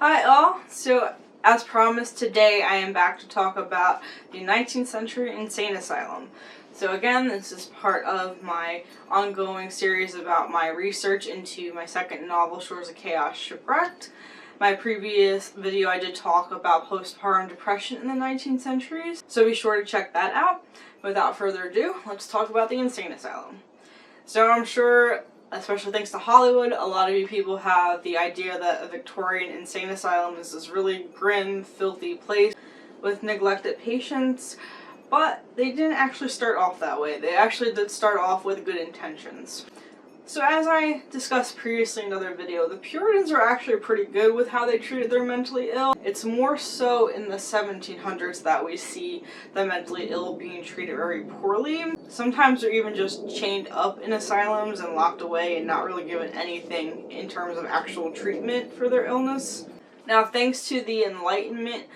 Hi all! So, as promised, today I am back to talk about the 19th century insane asylum. So again, this is part of my ongoing series about my research into my second novel, Shores of Chaos Shipwrecked. My previous video I did talk about postpartum depression in the 19th centuries, so be sure to check that out. Without further ado, let's talk about the insane asylum. So I'm sure, especially thanks to Hollywood, a lot of you people have the idea that a Victorian insane asylum is this really grim, filthy place with neglected patients, but they didn't actually start off that way. They actually did start off with good intentions. So as I discussed previously in another video, the Puritans are actually pretty good with how they treated their mentally ill. It's more so in the 1700s that we see the mentally ill being treated very poorly. Sometimes they're even just chained up in asylums and locked away and not really given anything in terms of actual treatment for their illness. Now, thanks to the Enlightenment,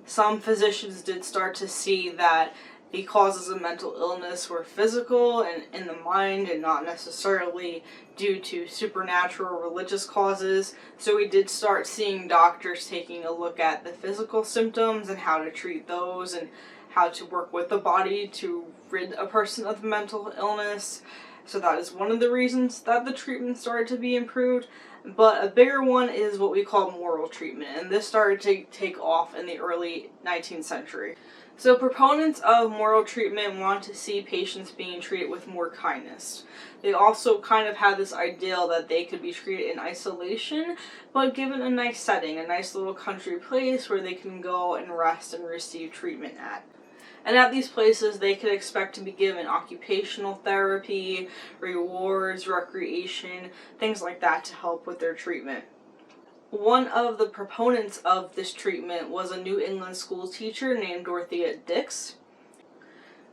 some physicians did start to see that the causes of mental illness were physical and in the mind and not necessarily due to supernatural or religious causes. So we did start seeing doctors taking a look at the physical symptoms and how to treat those and how to work with the body to rid a person of mental illness. So that is one of the reasons that the treatment started to be improved. But a bigger one is what we call moral treatment, and this started to take off in the early 19th century. So proponents of moral treatment want to see patients being treated with more kindness. They also kind of had this ideal that they could be treated in isolation, but given a nice setting, a nice little country place where they can go and rest and receive treatment at. And at these places, they could expect to be given occupational therapy, rewards, recreation, things like that to help with their treatment. One of the proponents of this treatment was a New England school teacher named Dorothea Dix.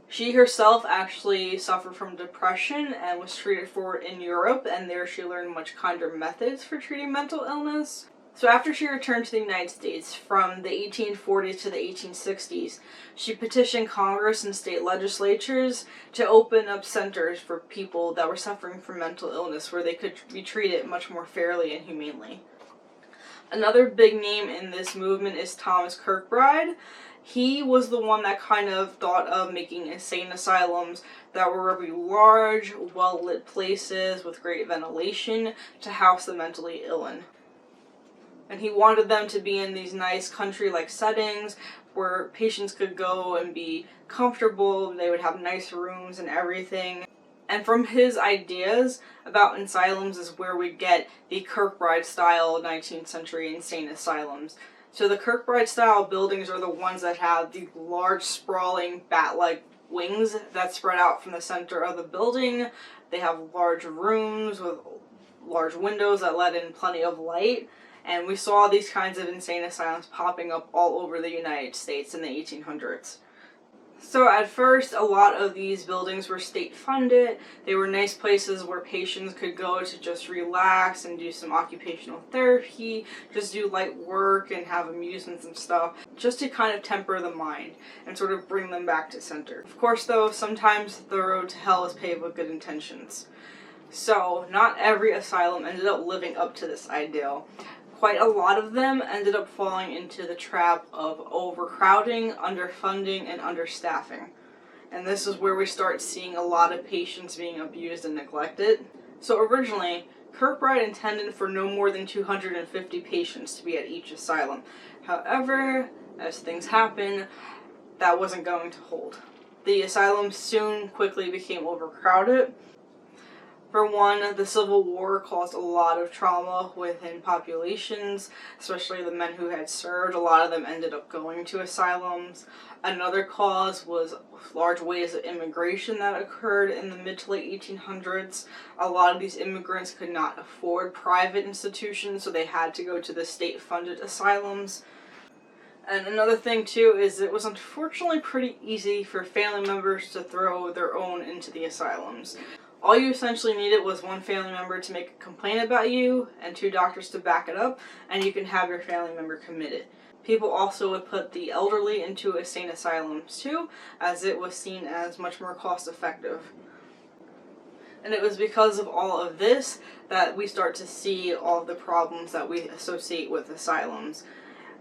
She herself actually suffered from depression and was treated for it in Europe, and there she learned much kinder methods for treating mental illness. So after she returned to the United States from the 1840s to the 1860s, she petitioned Congress and state legislatures to open up centers for people that were suffering from mental illness where they could be treated much more fairly and humanely. Another big name in this movement is Thomas Kirkbride. He was the one that kind of thought of making insane asylums that were very large, well-lit places with great ventilation to house the mentally ill in. And he wanted them to be in these nice country-like settings where patients could go and be comfortable, they would have nice rooms and everything. And from his ideas about asylums is where we get the Kirkbride-style 19th century insane asylums. So the Kirkbride-style buildings are the ones that have the large, sprawling, bat-like wings that spread out from the center of the building. They have large rooms with large windows that let in plenty of light. And we saw these kinds of insane asylums popping up all over the United States in the 1800s. So at first, a lot of these buildings were state-funded. They were nice places where patients could go to just relax and do some occupational therapy, just do light work and have amusements and stuff, just to kind of temper the mind and sort of bring them back to center. Of course, though, sometimes the road to hell is paved with good intentions. So not every asylum ended up living up to this ideal. Quite a lot of them ended up falling into the trap of overcrowding, underfunding, and understaffing. And this is where we start seeing a lot of patients being abused and neglected. So originally, Kirkbride intended for no more than 250 patients to be at each asylum. However, as things happen, that wasn't going to hold. The asylum soon quickly became overcrowded. For one, the Civil War caused a lot of trauma within populations, especially the men who had served. A lot of them ended up going to asylums. Another cause was large waves of immigration that occurred in the mid to late 1800s. A lot of these immigrants could not afford private institutions, so they had to go to the state-funded asylums. And another thing too is it was unfortunately pretty easy for family members to throw their own into the asylums. All you essentially needed was one family member to make a complaint about you and 2 doctors to back it up, and you can have your family member committed. People also would put the elderly into insane asylums too, as it was seen as much more cost effective. And it was because of all of this that we start to see all of the problems that we associate with asylums.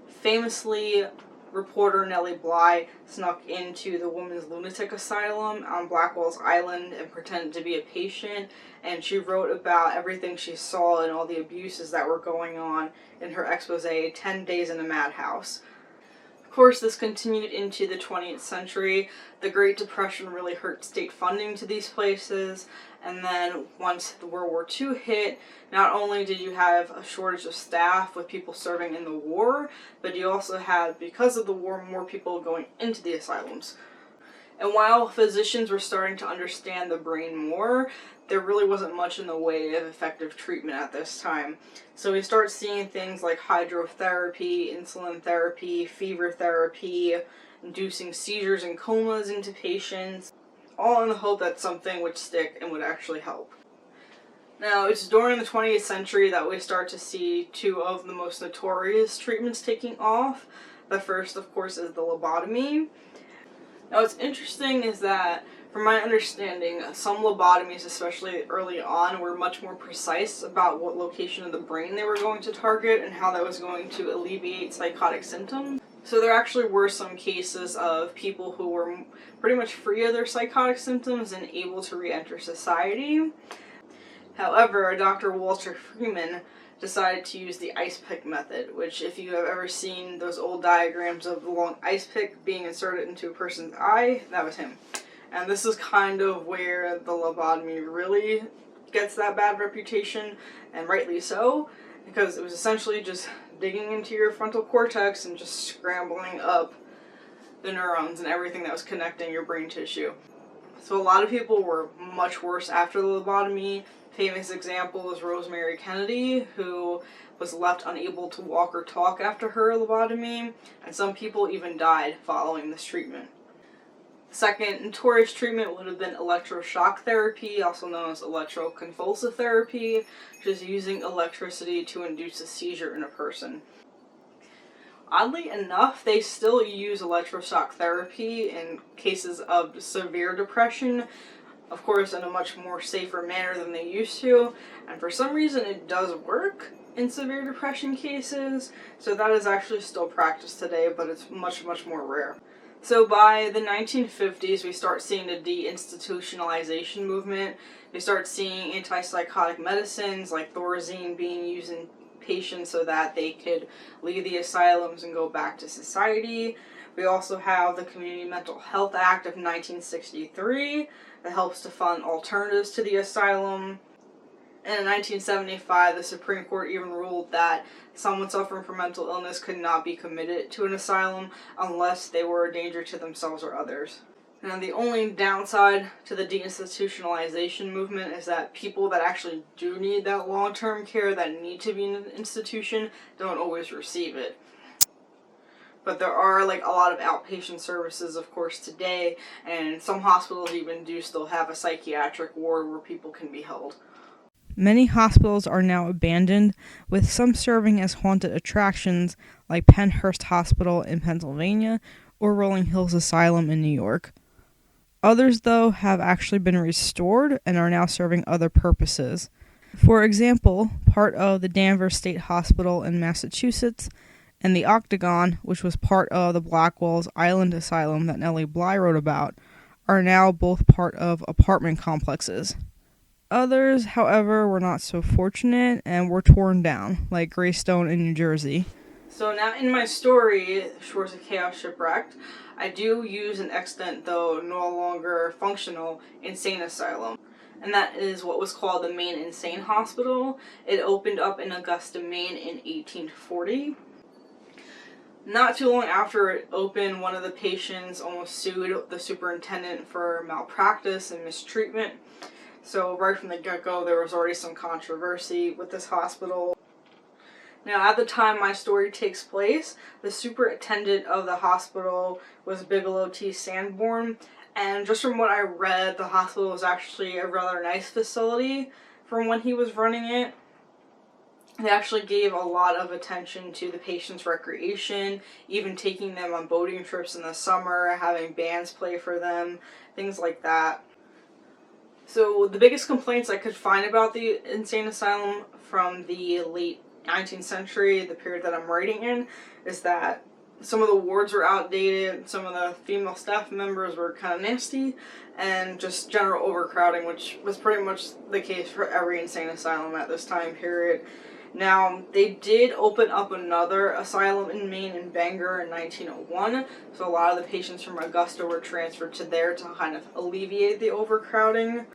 Famously, reporter Nellie Bly snuck into the women's lunatic asylum on Blackwell's Island and pretended to be a patient, and she wrote about everything she saw and all the abuses that were going on in her expose, 10 Days in a Madhouse. Of course, this continued into the 20th century. The Great Depression really hurt state funding to these places, and then once the World War II hit, not only did you have a shortage of staff with people serving in the war, but you also had, because of the war, more people going into the asylums. And while physicians were starting to understand the brain more, there really wasn't much in the way of effective treatment at this time. So we start seeing things like hydrotherapy, insulin therapy, fever therapy, inducing seizures and comas into patients, all in the hope that something would stick and would actually help. Now, it's during the 20th century that we start to see two of the most notorious treatments taking off. The first, of course, is the lobotomy. Now, what's interesting is that, from my understanding, some lobotomies, especially early on, were much more precise about what location of the brain they were going to target and how that was going to alleviate psychotic symptoms. So there actually were some cases of people who were pretty much free of their psychotic symptoms and able to re-enter society. However, Dr. Walter Freeman decided to use the ice pick method, which, if you have ever seen those old diagrams of the long ice pick being inserted into a person's eye, that was him. And this is kind of where the lobotomy really gets that bad reputation, and rightly so, because it was essentially just digging into your frontal cortex and just scrambling up the neurons and everything that was connecting your brain tissue. So a lot of people were much worse after the lobotomy. Famous example is Rosemary Kennedy, who was left unable to walk or talk after her lobotomy, and some people even died following this treatment. Second notorious treatment would have been electroshock therapy, also known as electroconvulsive therapy, which is using electricity to induce a seizure in a person. Oddly enough, they still use electroshock therapy in cases of severe depression, of course in a much more safer manner than they used to, and for some reason it does work in severe depression cases, so that is actually still practiced today, but it's much, much more rare. So by the 1950s, we start seeing the deinstitutionalization movement. We start seeing antipsychotic medicines like Thorazine being used in patients so that they could leave the asylums and go back to society. We also have the Community Mental Health Act of 1963 that helps to fund alternatives to the asylum. And in 1975, the Supreme Court even ruled that someone suffering from mental illness could not be committed to an asylum unless they were a danger to themselves or others. And the only downside to the deinstitutionalization movement is that people that actually do need that long-term care, that need to be in an institution, don't always receive it. But there are a lot of outpatient services, of course, today, and some hospitals even do still have a psychiatric ward where people can be held. Many hospitals are now abandoned, with some serving as haunted attractions like Penhurst Hospital in Pennsylvania or Rolling Hills Asylum in New York. Others, though, have actually been restored and are now serving other purposes. For example, part of the Danvers State Hospital in Massachusetts and the Octagon, which was part of the Blackwell's Island Asylum that Nellie Bly wrote about, are now both part of apartment complexes. Others, however, were not so fortunate and were torn down, like Greystone in New Jersey. So now in my story, Shores of Chaos Shipwrecked, I do use an extant, though no longer functional, insane asylum. And that is what was called the Maine Insane Hospital. It opened up in Augusta, Maine in 1840. Not too long after it opened, one of the patients almost sued the superintendent for malpractice and mistreatment. So right from the get-go, there was already some controversy with this hospital. Now, at the time my story takes place, the superintendent of the hospital was Bigelow T. Sanborn, and just from what I read, the hospital was actually a rather nice facility from when he was running it. They actually gave a lot of attention to the patients' recreation, even taking them on boating trips in the summer, having bands play for them, things like that. So the biggest complaints I could find about the insane asylum from the late 19th century, the period that I'm writing in, is that some of the wards were outdated, some of the female staff members were kind of nasty, and just general overcrowding, which was pretty much the case for every insane asylum at this time period. Now, they did open up another asylum in Maine in Bangor in 1901, so a lot of the patients from Augusta were transferred to there to kind of alleviate the overcrowding.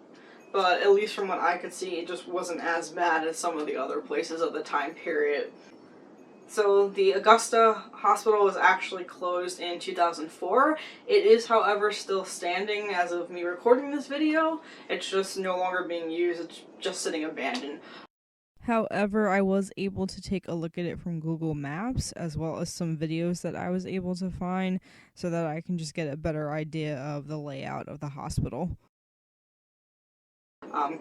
But at least from what I could see, it just wasn't as bad as some of the other places of the time period. So the Augusta Hospital was actually closed in 2004. It is, however, still standing as of me recording this video. It's just no longer being used. It's just sitting abandoned. However, I was able to take a look at it from Google Maps, as well as some videos that I was able to find, so that I can just get a better idea of the layout of the hospital.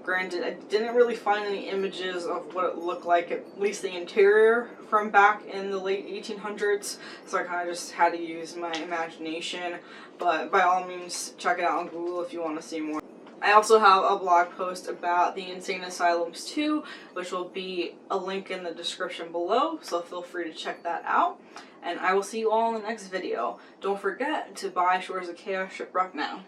Granted, I didn't really find any images of what it looked like, at least the interior, from back in the late 1800s, so I kind of just had to use my imagination, but by all means, check it out on Google if you want to see more. I also have a blog post about the insane asylums too, which will be a link in the description below, so feel free to check that out, and I will see you all in the next video. Don't forget to buy Shores of Chaos Shipwreck now.